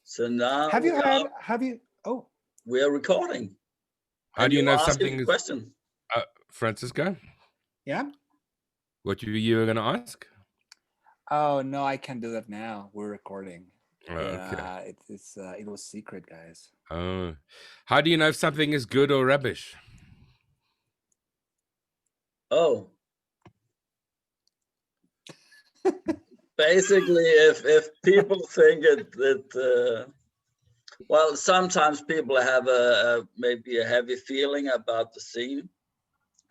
So now Have you had? Have you? Oh, we are recording, How and do you you're know if asking something a is question. Francisco? yeah. What you were going to ask? Oh no, I can't do that now. We're recording. Oh, okay. Yeah, it was secret, guys. Oh, how do you know if something is good or rubbish? Oh, basically, if people think well, sometimes people have maybe a heavy feeling about the scene,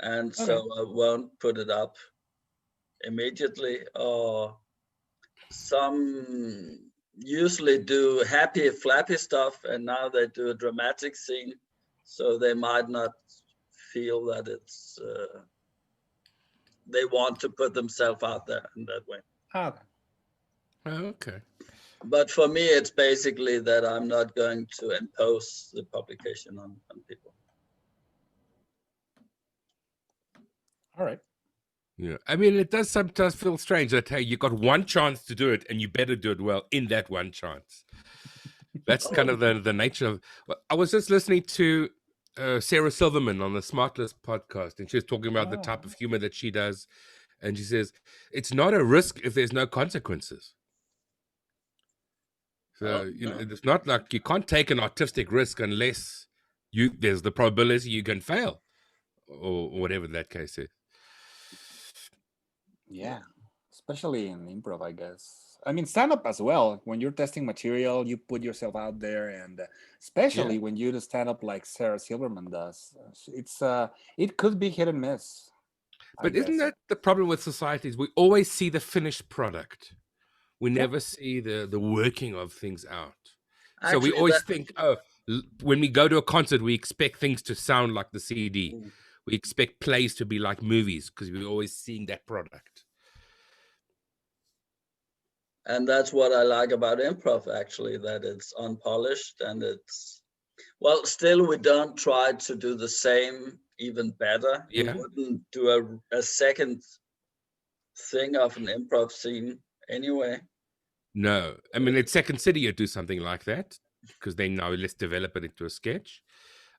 and so Okay. I won't put it up immediately. Or some usually do happy, flappy stuff, and now they do a dramatic scene, so they might not feel that it's they want to put themselves out there in that way. Okay. Oh, okay. But for me, it's basically that I'm not going to impose the publication on people. All right. Yeah, I mean, it does sometimes feel strange that hey, you got one chance to do it, and you better do it well in that one chance. That's kind Oh, of the nature of. Well, I was just listening to Sarah Silverman on the Smartless podcast, and she was talking about the Oh. type of humor that she does, and she says it's not a risk if there's no consequences. oh So no. it's not like you can't take an artistic risk unless there's the probability you can fail, or whatever that case is. Yeah. Especially in improv, I guess. I mean, stand up as well. When you're testing material, you put yourself out there, and Yeah. especially when you do stand up like Sarah Silverman does, it could be hit and miss, I But isn't guess. that the problem with societies? We always see the finished product. We Yeah. never see the working of things out. So we Actually, always that think, oh, when we go to a concert, we expect things to sound like the CD. mm, We expect plays to be like movies because we're always seeing that product. and that's what I like about improv. Actually, that it's unpolished and it's well. Still, we don't try to do the same even better. We Yeah. wouldn't do a second thing of an improv scene anyway. No. I mean, at Second City, you do something like that because then now let's develop it into a sketch.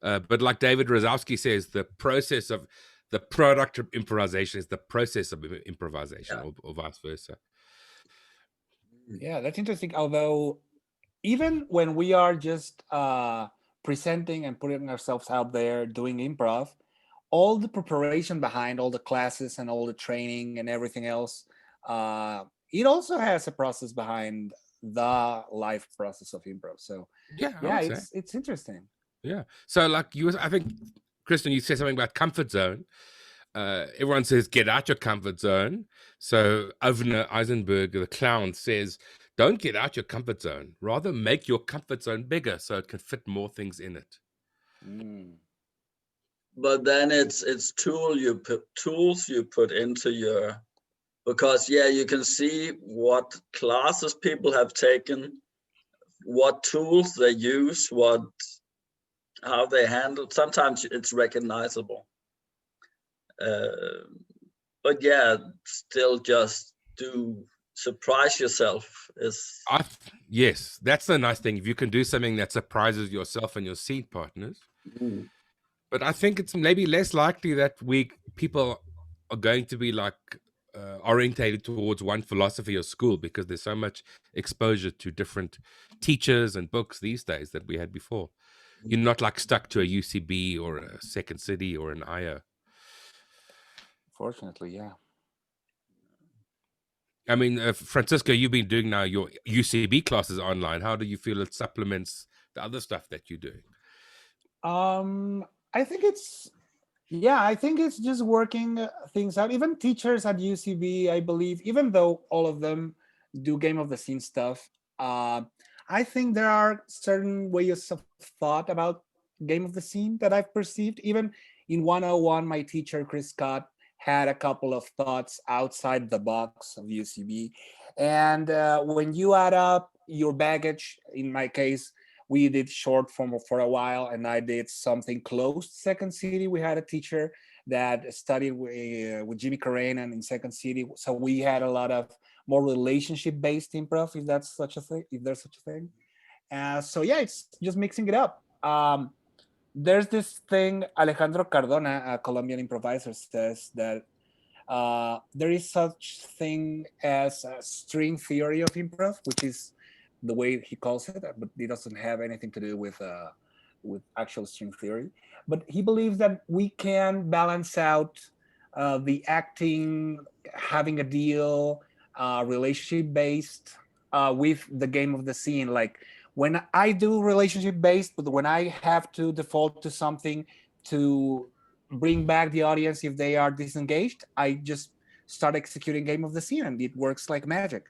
But like David Rozowski says, the process of the product of improvisation is the process of improvisation, Yeah. or vice versa. Mm. Yeah, that's interesting. Although, even when we are just presenting and putting ourselves out there doing improv, all the preparation behind all the classes and all the training and everything else, it also has a process behind the live process of improv. So, Yeah, I yeah, would say. it's interesting. Yeah. So like I think, Kristen, you said something about comfort zone. Everyone says get out your comfort zone. So Avner Eisenberg, the clown, says don't get out your comfort zone. Rather make your comfort zone bigger so it can fit more things in it. Mm. But then it's tools you put into your because yeah, you can see what classes people have taken, what tools they use, what how they handle. Sometimes it's recognizable, uh, but yeah, still just do surprise yourself is Yes, that's the nice thing. If you can do something that surprises yourself and your scene partners. mm, But I think it's maybe less likely that people are going to be like orientated towards one philosophy or school because there's so much exposure to different teachers and books these days that we had before. You're not like stuck to a UCB or a Second City or an IO. Fortunately, yeah. I mean, Francisco, you've been doing now your UCB classes online. How do you feel it supplements the other stuff that you're doing? I think it's just working things out. Even teachers at UCB, I believe, even though all of them do game of the scene stuff, uh, I think there are certain ways of thought about game of the scene that I've perceived. Even in 101, my teacher, Chris Scott, had a couple of thoughts outside the box of UCB. And when you add up your baggage, in my case, we did short form for a while, and I did something close to Second City. We had a teacher that studied with Jimmy Carrane and in Second City, so we had a lot of more relationship based improv, if that's such a thing, if there's such a thing. So yeah, it's just mixing it up. There's this thing Alejandro Cardona, a Colombian improviser, says that there is such thing as a string theory of improv, which is the way he calls it, but it doesn't have anything to do with actual string theory. But he believes that we can balance out the acting, having a deal, relationship based with the game of the scene. Like when I do relationship based, but when I have to default to something to bring back the audience if they are disengaged, I just start executing game of the scene and it works like magic.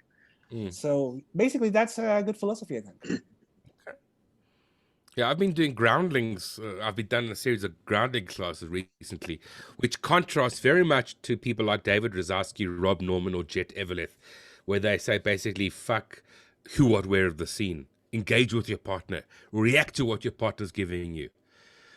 So basically that's a good philosophy, I think. Yeah, I've been doing groundlings. I've been done a series of groundling classes recently, which contrasts very much to people like David Rosowski, Rob Norman, or Jet Eveleth, where they say basically, fuck who, what, where of the scene. Engage with your partner. React to what your partner's giving you.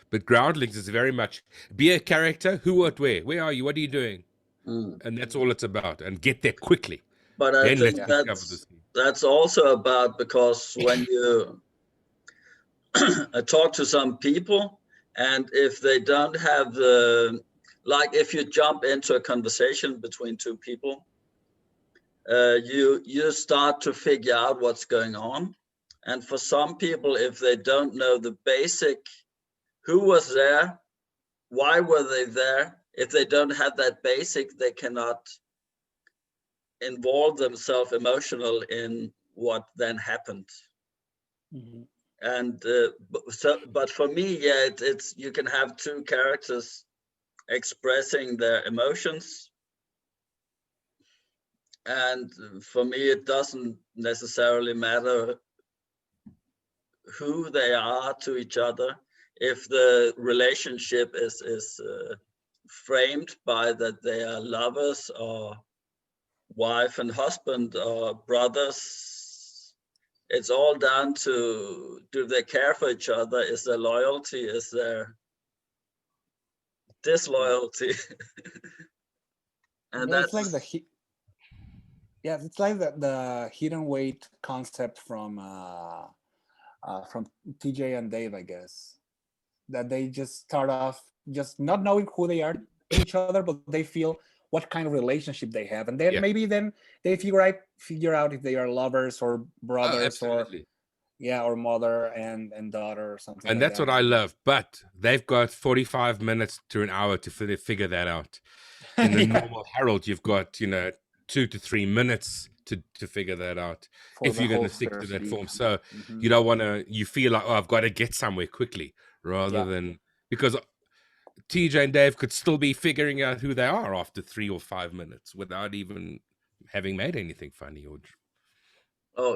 But groundlings is very much be a character, who, what, where. Where are you? What are you doing? And that's all it's about. And get there quickly. But I Then think let's discover the scene. that's also about, because when you I talk to some people, and if they don't have like if you jump into a conversation between two people, you start to figure out what's going on. And for some people, if they don't know the basic, who was there, why were they there, if they don't have that basic, they cannot involve themselves emotional in what then happened. Mm-hmm. And but for me, yeah, it's you can have two characters expressing their emotions, and for me it doesn't necessarily matter who they are to each other if the relationship is framed by that they are lovers or wife and husband or brothers. It's all down to, do they care for each other? Is there loyalty? Is there disloyalty? And It's that's like it's like the hidden weight concept from TJ and Dave, I guess. That they just start off just not knowing who they are to each other, but they feel what kind of relationship they have, and then maybe then they figure out if they are lovers or brothers or or mother and daughter or something. And like that's that. what I love. But they've got 45 minutes to an hour to figure that out. In the normal Herald, you've got 2 to 3 minutes to figure that out For if you're going to stick to that form. So you don't want to. You feel like, oh, I've got to get somewhere quickly, rather than, because TJ and Dave could still be figuring out who they are after 3 or 5 minutes without even having made anything funny or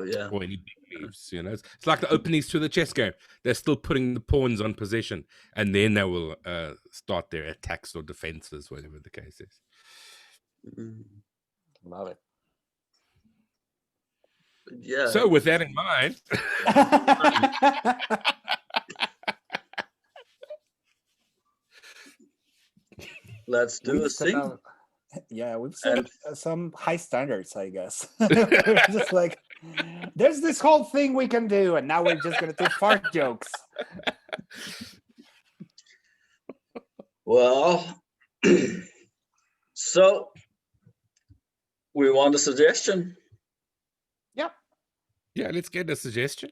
any big moves. It's like the openings to the chess game. They're still putting the pawns on position, and then they will start their attacks or defenses, whatever the case is. Love it. Yeah. So with that in mind, let's do a scene. We've set some high standards, I guess. We're just like, there's this whole thing we can do, and now we're just gonna do fart jokes. Well, so we want a suggestion. Yeah, let's get a suggestion.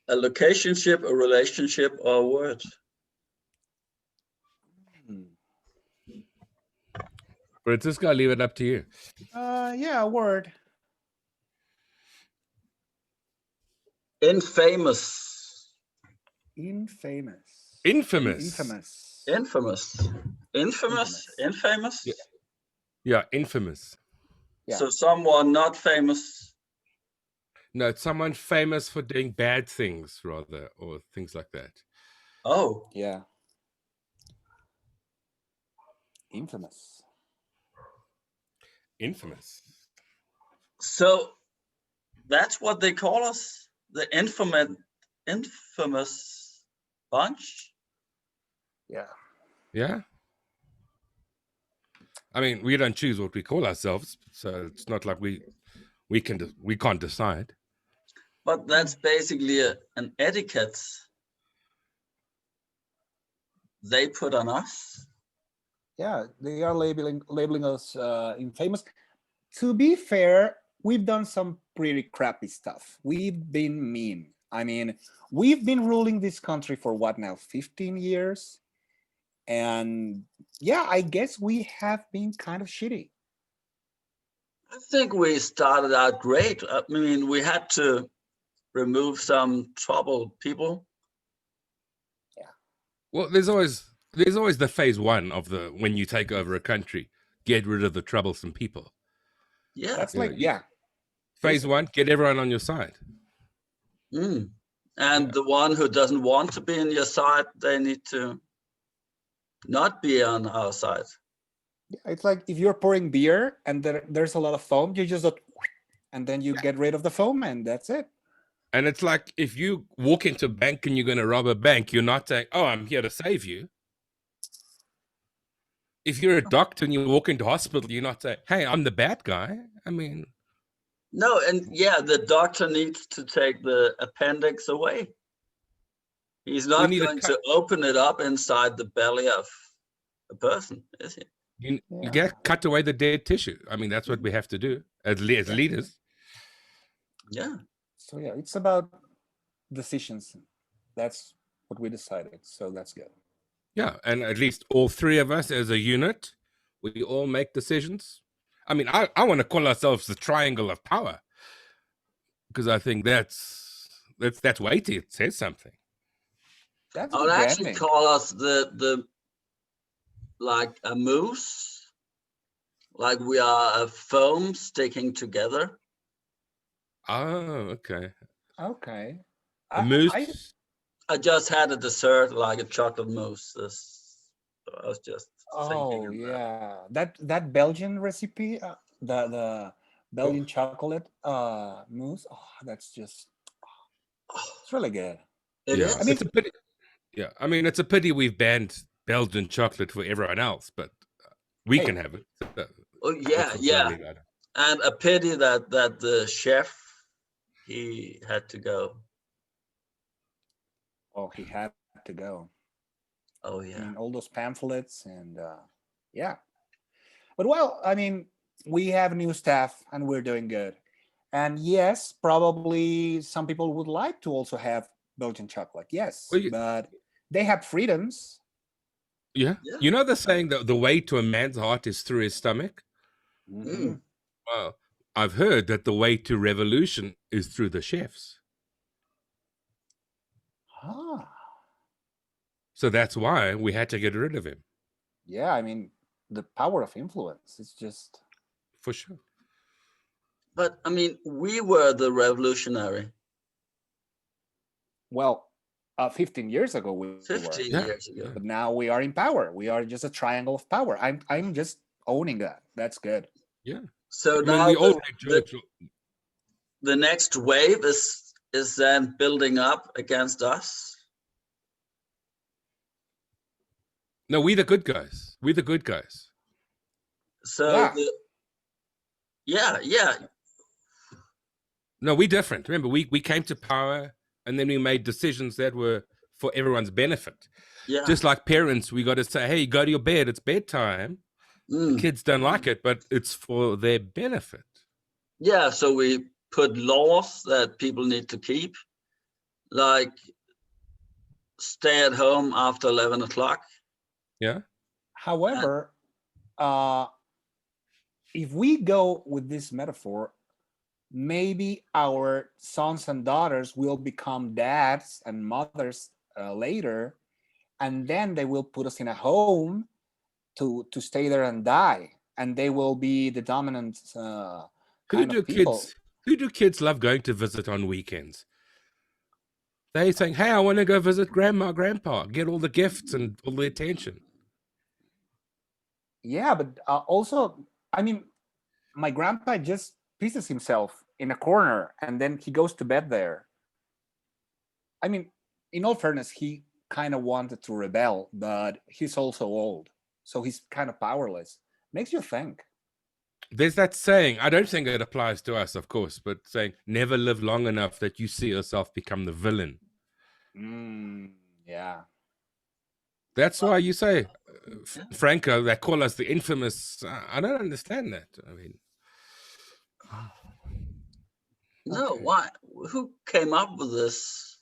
A locationship, a relationship, or a word. Francisco, I'll leave it up to you. A word. Infamous. Infamous. Infamous. Infamous. Infamous. Infamous. Yeah, infamous. Yeah. So someone not famous. No, it's someone famous for doing bad things, rather, or things like that. Oh. Yeah. Infamous. Infamous. So that's what they call us, the infamous bunch. Yeah. Yeah. I mean, we don't choose what we call ourselves, so it's not like we can't decide. But that's basically an etiquette they put on us. Yeah, they are labeling us infamous. To be fair, we've done some pretty crappy stuff. We've been mean. I mean, we've been ruling this country for what now, 15 years? And yeah, I guess we have been kind of shitty. I think we started out great. I mean, we had to remove some troubled people. Well, there's always the phase one of the when you take over a country, get rid of the troublesome people. Yeah. That's Yeah, like, yeah. Phase Basic. one, get everyone on your side. And Yeah. the one who doesn't want to be in your side, they need to not be on our side. Yeah, it's like if you're pouring beer and there's a lot of foam, you just and then you get rid of the foam and that's it. And it's like if you walk into a bank and you're going to rob a bank, you're not saying, "Oh, I'm here to save you." If you're a doctor and you walk into hospital, you're not saying, "Hey, I'm the bad guy." I mean, No, and yeah, the doctor needs to take the appendix away. He's not need to going cut- to open it up inside the belly of a person, is he? you Yeah. got to cut away the dead tissue. I mean, that's what we have to do as leaders. Yeah. So yeah, it's about decisions. That's what we decided. So that's good. Yeah, and at least all three of us as a unit, we all make decisions. I mean, I want to call ourselves the triangle of power because I think that's weighty. It says something. That's I good would actually branding. call us the like a moose, like we are a foam sticking together. Oh, okay. Okay. A moose. I just had a dessert, like a chocolate mousse. I was just thinking Oh of that. yeah, that Belgian recipe, the Belgian chocolate mousse. Oh, that's just it's really good. It Yeah, is. I mean, it's a pity. Yeah, I mean, it's a pity we've banned Belgian chocolate for everyone else, but we Hey. can have it. Oh That's yeah, what's yeah. lovely about it. And a pity that the chef, he had to go. oh, he had to go. Oh I yeah. mean, all those pamphlets and yeah. But well, I mean, we have new staff and we're doing good. And yes, probably some people would like to also have Belgian chocolate. Yes, Well, but they have freedoms. yeah, Yeah. you know the saying that the way to a man's heart is through his stomach. Mhm. Well, I've heard that the way to revolution is through the chefs. Ah, So that's why we had to get rid of him, yeah. I mean, the power of influence. It's just for sure. But I mean, we were the revolutionary well, 15 years ago we were, 15 Yeah, years ago. yeah. but now we are in power. We are just a triangle of power. I'm just owning that. That's good. Yeah. So I mean, now we all read George. the next wave is then building up against us. No, we the good guys. We the good guys. So Yeah. yeah. No, we different. Remember, we came to power and then we made decisions that were for everyone's benefit. Yeah. Just like parents, we got to say, hey, go to your bed. It's bedtime. The kids don't like it, but it's for their benefit. Yeah, so we put laws that people need to keep, like stay at home after 11 o'clock. Yeah. However, if we go with this metaphor, maybe our sons and daughters will become dads and mothers later, and then they will put us in a home to stay there and die, and they will be the dominant kind of people. Who do kids love going to visit on weekends? They saying, hey, I want to go visit grandma, grandpa, get all the gifts and all the attention. Yeah, but also, I mean, my grandpa just pisses himself in a corner and then he goes to bed there. I mean, in all fairness, he kind of wanted to rebel, but he's also old, so he's kind of powerless. Makes you think. There's that saying, I don't think it applies to us, of course, but saying never live long enough that you see yourself become the villain. Yeah. That's why you say, Yeah. Franco, they call us the infamous. I don't understand that. I mean, No, Okay. why? Who came up with this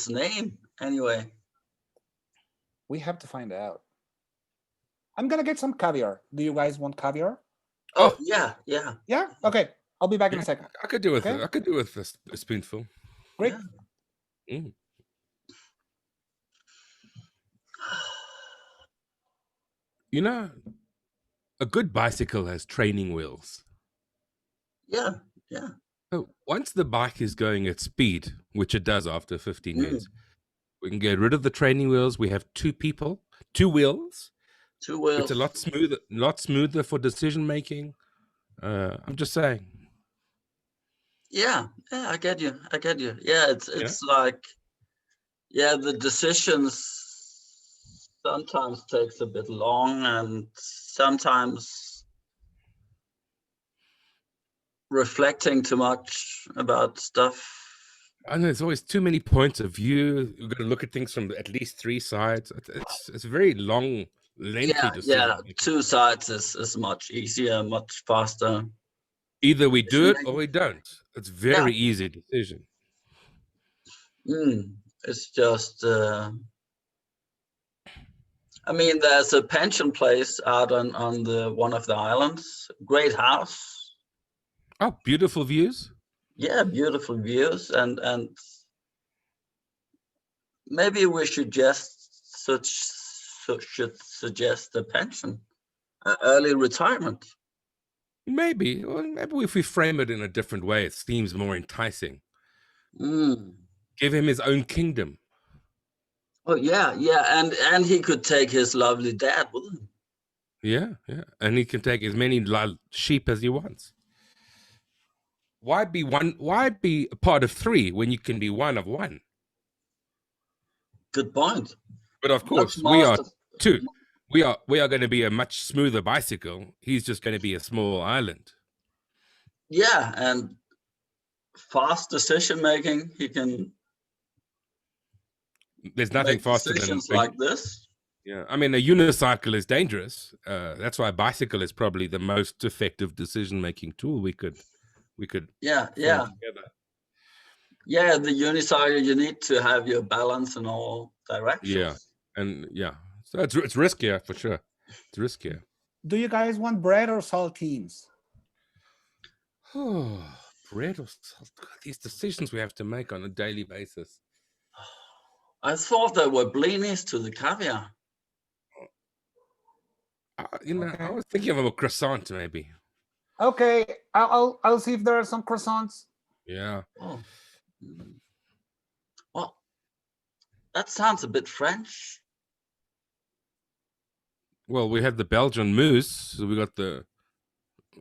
name anyway? We have to find out. I'm gonna get some caviar. Do you guys want caviar? Oh, oh, yeah, yeah, Yeah. Okay. I'll be back in yeah, a second. I could do with Okay. I could do with a spoonful. Great. yeah. Mm. You know, a good bicycle has training wheels. Yeah, yeah. So once the bike is going at speed, which it does after 15 minutes, we can get rid of the training wheels. We have two wheels. Two It's a wheels. lot smoother for decision making. I'm just saying, Yeah, yeah. I get you. I get you. Yeah, you know, it's like, yeah, the decisions sometimes takes a bit long, and sometimes reflecting too much about stuff. and there's always too many points of view. You've got to look at things from at least three sides. It's a very long, lengthy Yeah, decision yeah. making. Two sides is much easier, much faster. Either we do Decision it or making. we don't. It's Yeah. very easy decision. It's just. I mean, there's a pension place out on the one of the islands. Great house. Oh, beautiful views. Yeah, beautiful views, and maybe we should should suggest a pension, early retirement. Maybe, or maybe if we frame it in a different way, it seems more enticing. Mm. Give him his own kingdom. Oh yeah, yeah, and he could take his lovely dad with him. Yeah, yeah, and he can take as many sheep as he wants. Why be one? Why be a part of three when you can be one of one? Good point. But of Much course, we more. are two. We are going to be a much smoother bicycle. He's just going to be a small island. Yeah, and fast decision making. He can There's nothing make faster than decisions like this. yeah. I mean, a unicycle is dangerous. That's why a bicycle is probably the most effective decision making tool we could Yeah, form yeah, together. yeah. The unicycle, you need to have your balance in all Yeah, directions. and yeah, so it's riskier for sure. It's riskier. Do you guys want bread or saltines? Oh, bread or salt. These decisions we have to make on a daily basis. I thought there were blinis to the caviar. I Okay. was thinking of a croissant maybe. Okay, I'll see if there are some croissants. Yeah. Oh, well, that sounds a bit French. Well, we had the Belgian mousse, so we got the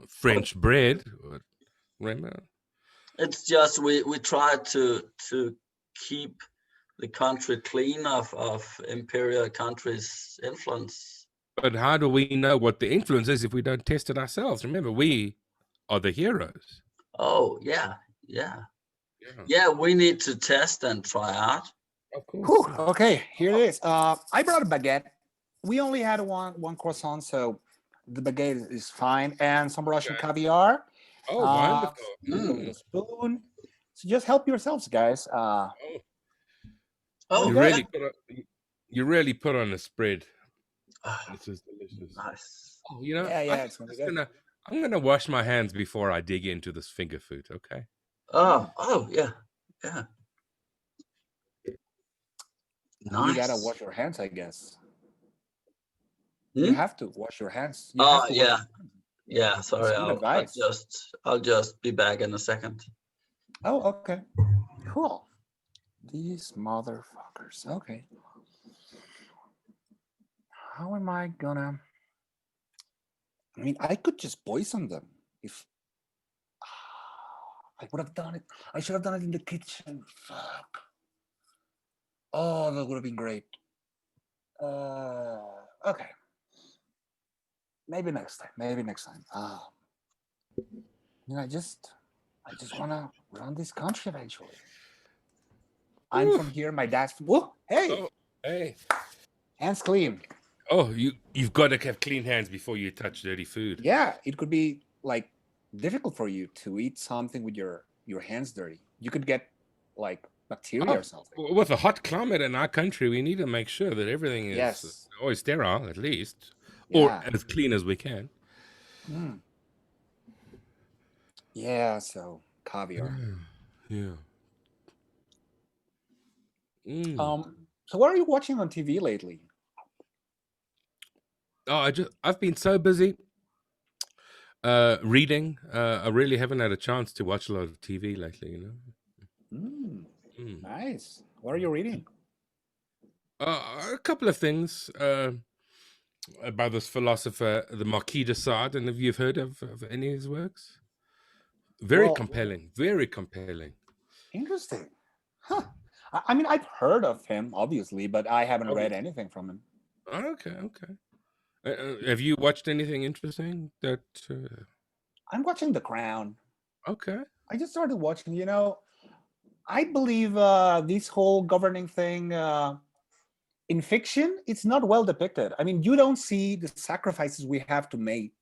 French bread. Remember? It's just we try to keep the country clean of imperial countries' influence. But how do we know what the influence is if we don't test it ourselves? Remember, we are the heroes. Oh yeah, yeah, Yeah, yeah. We need to test and try out. of course. Whew, okay, here it is. I brought a baguette. We only had one croissant, so the baguette is fine, and some Russian Okay. caviar. Oh, wonderful. With a spoon. So just help yourselves, guys. Oh, You good? really you really put on a spread. Ah, This is delicious. nice. Oh, Yeah, it's gonna be good. I'm gonna wash my hands before I dig into this finger food. Okay. Oh yeah, yeah. Nice. You gotta wash your hands, I guess. Hmm? You have to wash your hands. You Oh have to wash yeah, your hands. yeah. Sorry, good advice. I'll just be back in a second. Oh, okay. Cool. These motherfuckers. Okay. How am I gonna? I mean, I could just poison them if I would have done it. I should have done it in the kitchen. Fuck. Oh, that would have been great. Okay. maybe next time. Maybe next time. I just want to run this country eventually. I'm Ooh. from here. My dad's from. Whoa, hey, Oh, hey. hands clean. Oh, you've got to have clean hands before you touch dirty food. Yeah, it could be like difficult for you to eat something with your hands dirty. You could get like bacteria or something. With a hot climate in our country, we need to make sure that everything is Yes. always sterile, at least, or Yeah. as clean as we can. Mm. Yeah. So caviar. Yeah. Mm. So what are you watching on TV lately? Oh, I've been so busy reading. I really haven't had a chance to watch a lot of TV lately. Nice. What are you reading? A couple of things about this philosopher, the Marquis de Sade, and have you heard of any of his works? Very compelling. Very compelling. Interesting. Huh. I mean, I've heard of him, obviously, but I haven't read Obviously. anything from him. Okay. Have you watched anything interesting that? I'm watching The Crown. Okay. I just started watching. I believe this whole governing thing in fiction, it's not well depicted. I mean, you don't see the sacrifices we have to make,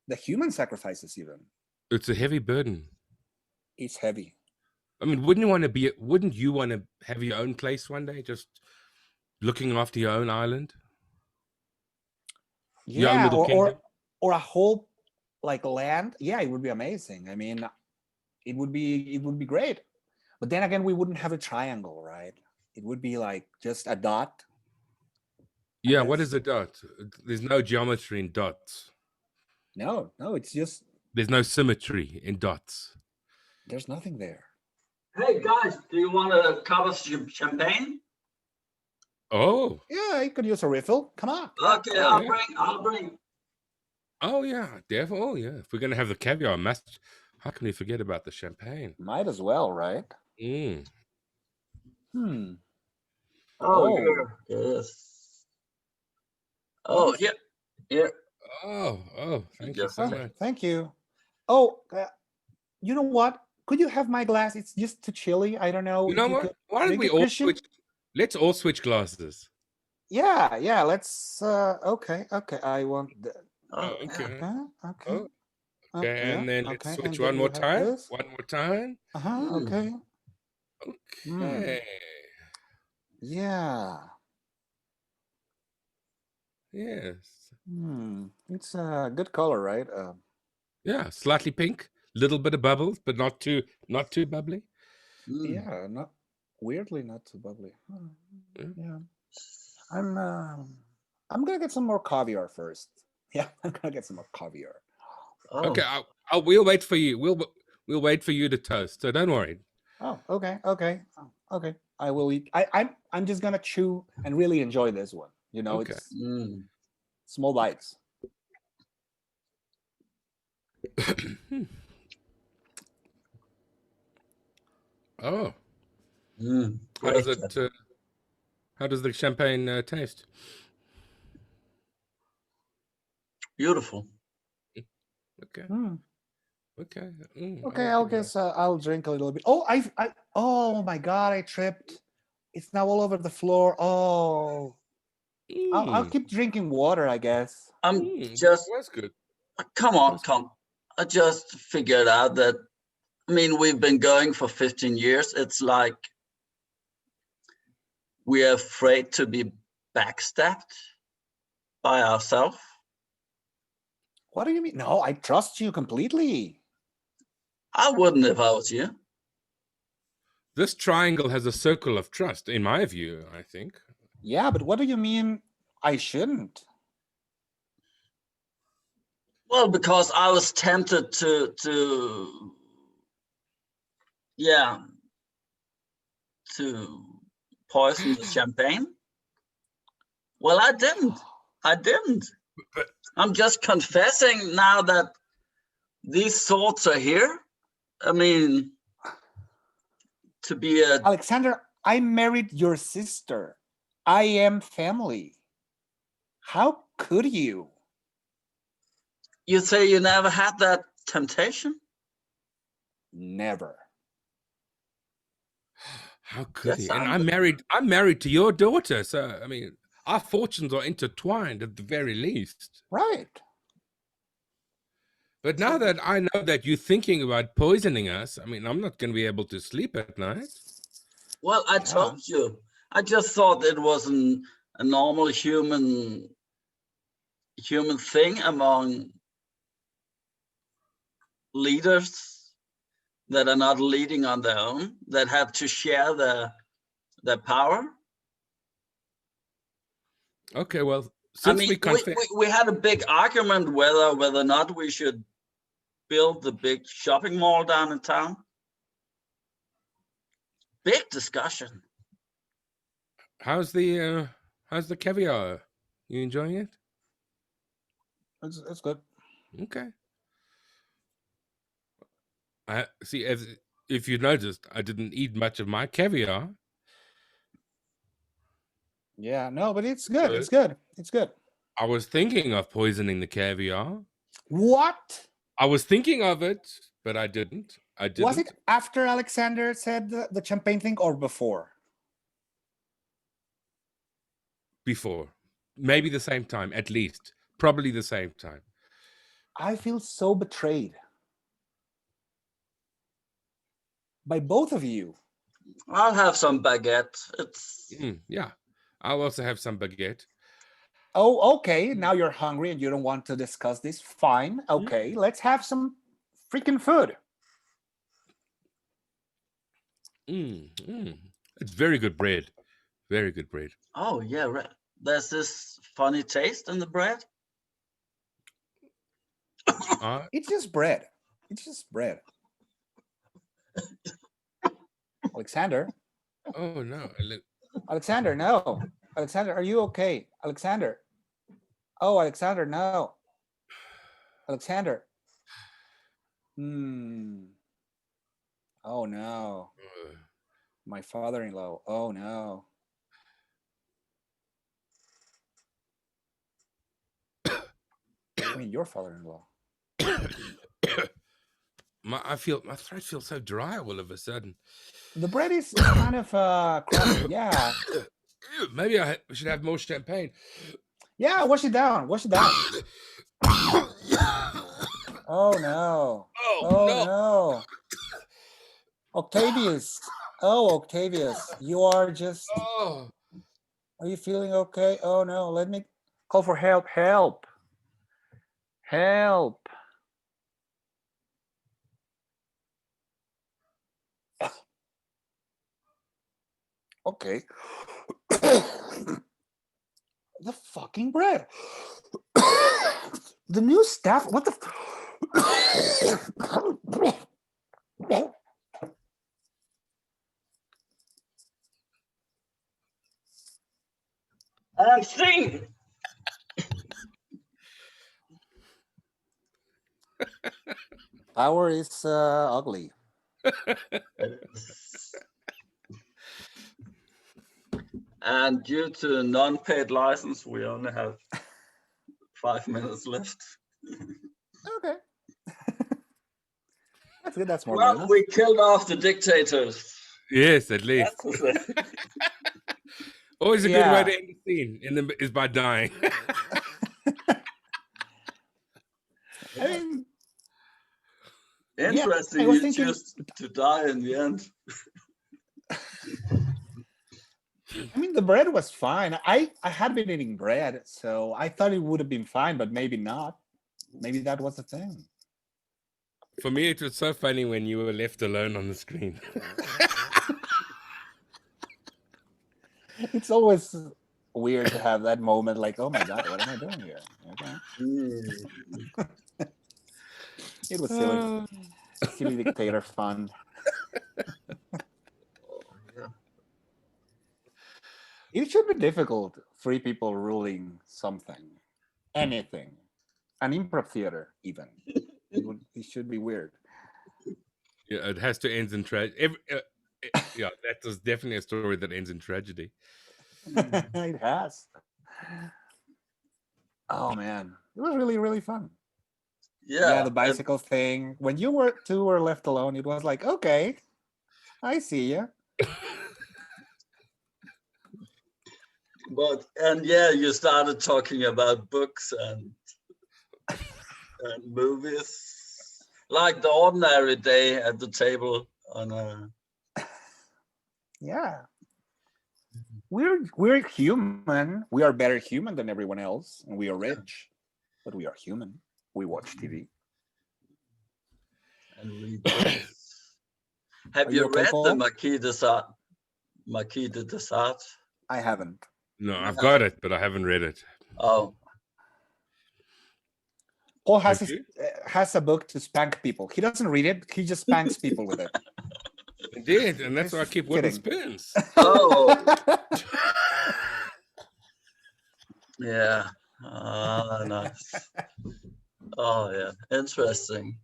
the human sacrifices even. It's a heavy burden. It's heavy. I mean, wouldn't you want to have your own place one day, just looking after your own island? Your own Yeah, little kingdom? or a whole like land. Yeah, it would be amazing. I mean, it would be great. But then again, we wouldn't have a triangle, right? It would be like just a dot. Yeah, what is a dot? There's no geometry in dots. No, it's just There's no symmetry in dots. there's nothing there. Hey guys, do you want to cover some champagne? Oh. Yeah, you could use a refill. Come on. Okay, I'll bring. Oh yeah, definitely. Oh yeah. If we're gonna have the caviar, how can we forget about the champagne? Might as well, right? Oh, yes. Oh, here. Oh, thank you so much. Thank you. Oh, you know what? Could you have my glass? It's just too chilly. I don't know. You know what? Why don't we all switch? Let's all switch glasses. Yeah. Let's. Okay. I want. Okay. Okay. Okay, and then let's switch one more time. One more time. Okay. Okay. Yeah. Yes. It's a good color, right? Yeah, slightly pink, little bit of bubbles, but not too bubbly. Yeah, not too bubbly. Yeah. I'm gonna get some more caviar first. Yeah, I'm gonna get some more caviar. Okay, we'll wait for you. We'll wait for you to toast. So don't worry. Oh, okay. I will eat. I'm just gonna chew and really enjoy this one. It's small bites. Oh. How does it? How does the champagne taste? Beautiful. Okay. Okay. Okay, I'll guess I'll drink a little bit. Oh, oh my God, I tripped. It's now all over the floor. Oh. I'll keep drinking water, I guess. That's good. Come on. I just figured out that, I mean, we've been going for 15 years. It's like we're afraid to be backstabbed by ourselves. What do you mean? No, I trust you completely. I wouldn't if I was you. This triangle has a circle of trust, in my view, I think. Yeah, but what do you mean I shouldn't? Well, because I was tempted to poison the champagne. Well, I didn't. I'm just confessing now that these thoughts are here. I mean, to be Alexander, I married your sister. I am family. How could you? You say you never had that temptation? Never. How could Yes, he? And I'm married to your daughter, so I mean, our fortunes are intertwined at the very least. Right. But now that I know that you're thinking about poisoning us, I mean, I'm not going to be able to sleep at night. Well, I told you. I just thought it was a normal human thing among leaders that are not leading on their own, that have to share their power. Okay, well, since we had a big argument whether or not we should build the big shopping mall down in town. Big discussion. How's the caviar? You enjoying it? It's good. Okay. I see. If you noticed, I didn't eat much of my caviar. Yeah, no, but it's good. It's good. It's good. I was thinking of poisoning the caviar. What? I was thinking of it, but I didn't. Was it after Alexander said the champagne thing or before? Before. Maybe the same time, at least. Probably the same time. I feel so betrayed by both of you. I'll have some baguette. Yeah. I'll also have some baguette. Oh, okay. Now you're hungry and you don't want to discuss this. Fine. Okay, let's have some freaking food. It's very good bread. Very good bread. Oh, yeah. Right. There's this funny taste in the bread. It's just bread. It's just bread. Alexander. Oh, no. Alexander, no. Alexander, are you okay? Alexander. Oh, Alexander, no. Alexander. Oh, no. My father-in-law. Oh, no. I mean, your father-in-law. My throat feels so dry all of a sudden. The bread is kind of crumbly. Yeah. Maybe I should have more champagne. Yeah, wash it down. Wash it down. Oh no. Oh no. Octavius. Oh, Octavius. You are just. Oh. Are you feeling okay? Oh no. Let me call for help. Help. Help. Okay. The fucking bread. The new staff. What the? And sing. Power is ugly. And due to non-paid license, we only have 5 minutes left. Okay. That's good. That's more. Well, we killed off the dictators. Yes, at least. Always a good way to end the scene is by dying. I mean, interesting. I was You thinking choose to die in the end. I mean, the bread was fine. I had been eating bread, so I thought it would have been fine, but maybe not. Maybe that was the thing. For me, it was so funny when you were left alone on the screen. It's always weird to have that moment like, oh my God, what am I doing here? Okay. It was silly. Silly dictator fun. It should be difficult, three people ruling something, anything, an improv theater even. It should be weird. Yeah, it has to end in tragedy. Yeah, that is definitely a story that ends in tragedy. It has. Oh man, it was really, really fun. Yeah, the and- bicycle thing. When you were two were left alone, it was like, okay, I see you. and yeah, you started talking about books and movies, like the ordinary day at the table on a. Yeah. We're human. We are better human than everyone else, and we are rich, but we are human. We watch TV. And read books. Have Are you you okay, read the Paul? Marquis de Sade? I haven't. No, I've Yeah. got it, but I haven't read it. Oh, Paul Have you? has a book to spank people. He doesn't read it. He just spanks people with it. Indeed, and that's why I Just keep wooden kidding. spoons. oh, yeah. Nice. Oh, yeah. Interesting.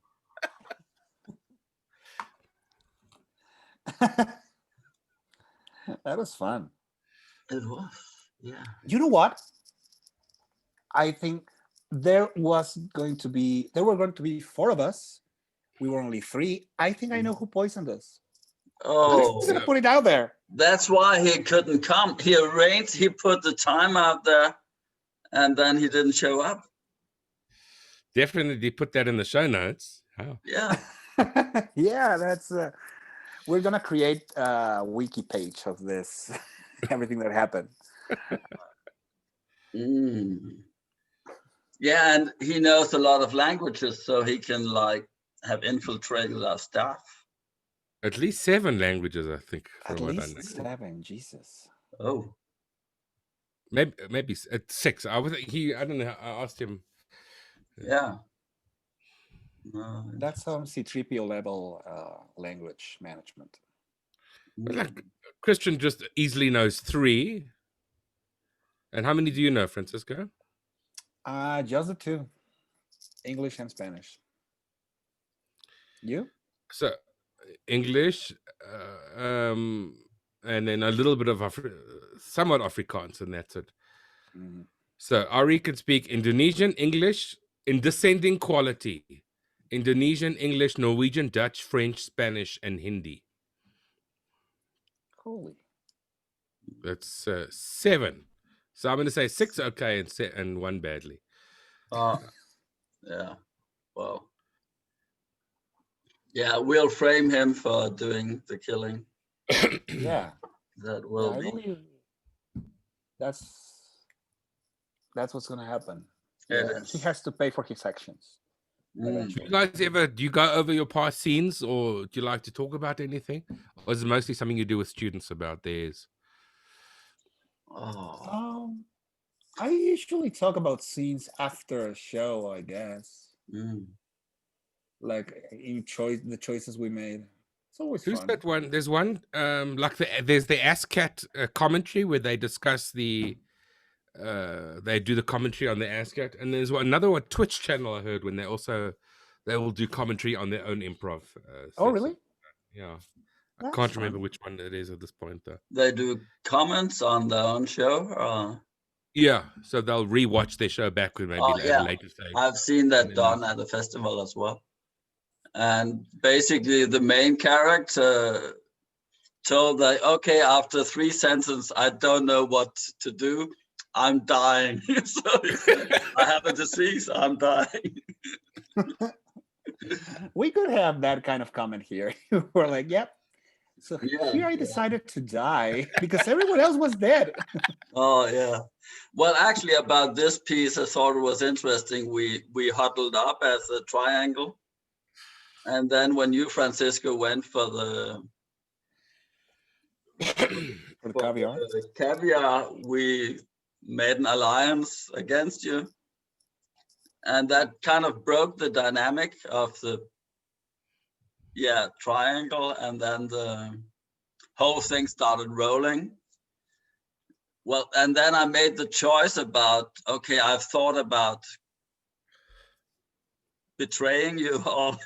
That was fun. It was. Yeah. You know what? I think there were going to be four of us. We were only three. I think I know who poisoned us. I'm Oh, just gonna put it out there. that's why he couldn't come. He arranged, he put the time out there, and then he didn't show up. Definitely put that in the show notes. How? Yeah. Yeah, that's. We're gonna create a wiki page of this, everything that happened. Mm. Yeah, and he knows a lot of languages, so he can like have infiltrated our staff. At least 7 languages, I think. At From what I least know. 7. Jesus. Oh, Maybe at 6. I don't know. I asked him. yeah. No, That's some C3PO level language management. But like Christian just easily knows 3. And how many do you know, Francisco? Just the 2, English and Spanish. You? So English, and then a little bit of somewhat Afrikaans, and that's it. Mhm. So Ari can speak Indonesian, English in descending quality. Indonesian, English, Norwegian, Dutch, French, Spanish, and Hindi. Holy. That's 7. So I'm going to say 6 okay and 1 badly. yeah. Well. Yeah, we'll frame him for doing the killing. Yeah. That will I be. believe that's what's gonna happen. It Yeah, is. he has to pay for his actions. Mm. Do Eventually. you guys ever do you go over your past scenes, or do you like to talk about anything, or is it mostly something you do with students about theirs? Oh. I usually talk about scenes after a show, I guess. Mm. Like the choices we made. It's always Who's fun. that one? There's one like there's the ASCAT commentary where they discuss they do the commentary on the ASCAT, and there's another one Twitch channel I heard when they will do commentary on their own improv. Oh, sets. really? Yeah, I That's can't remember fun. which one it is at this point though. They do comments on their own show. Or... Yeah, so they'll rewatch their show back with maybe at yeah. a later stage. I've seen that then- done at the festival as well. And basically, the main character told that, okay, after 3 sentences, I don't know what to do. I'm dying. So he said, I have a disease. I'm dying. We could have that kind of comment here. We're like, yep. So Yeah, here I decided to die because everyone else was dead. Oh, yeah. Well, actually, about this piece, I thought it was interesting. We huddled up as a triangle. And then when you, Francisco, went for the For the caviar. caviar, we made an alliance against you. And that kind of broke the dynamic of the triangle, and then the whole thing started rolling. Well, and then I made the choice about, okay, I've thought about betraying you all.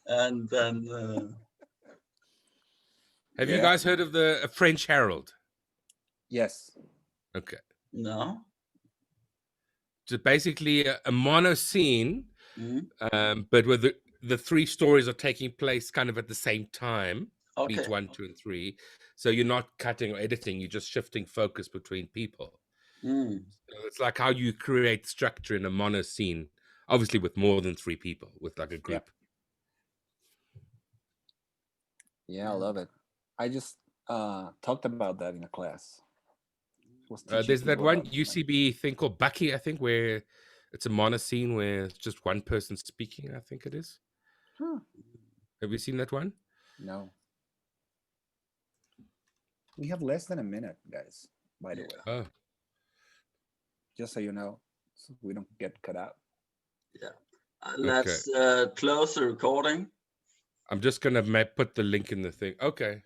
And then Have you yeah. guys heard of the French Herald? Yes. Okay. No. Just basically a mono scene But where the three stories are taking place kind of at the same time, Okay. beats 1, 2, and 3. So you're not cutting or editing; you're just shifting focus between people. Mm. So it's like how you create structure in a mono scene, obviously with more than 3 people, with like a group. Yeah, I love it. I just talked about that in a class. Was teaching There's that people one about UCB thing called Bucky, I think, where it's a mono scene where it's just one person speaking. I think it is. Huh. Have you seen that one? No. We have less than a minute, guys, by the way. Oh, Just so you know, so we don't get cut out. Yeah. Let's close the recording. I'm just gonna put the link in the thing. Okay.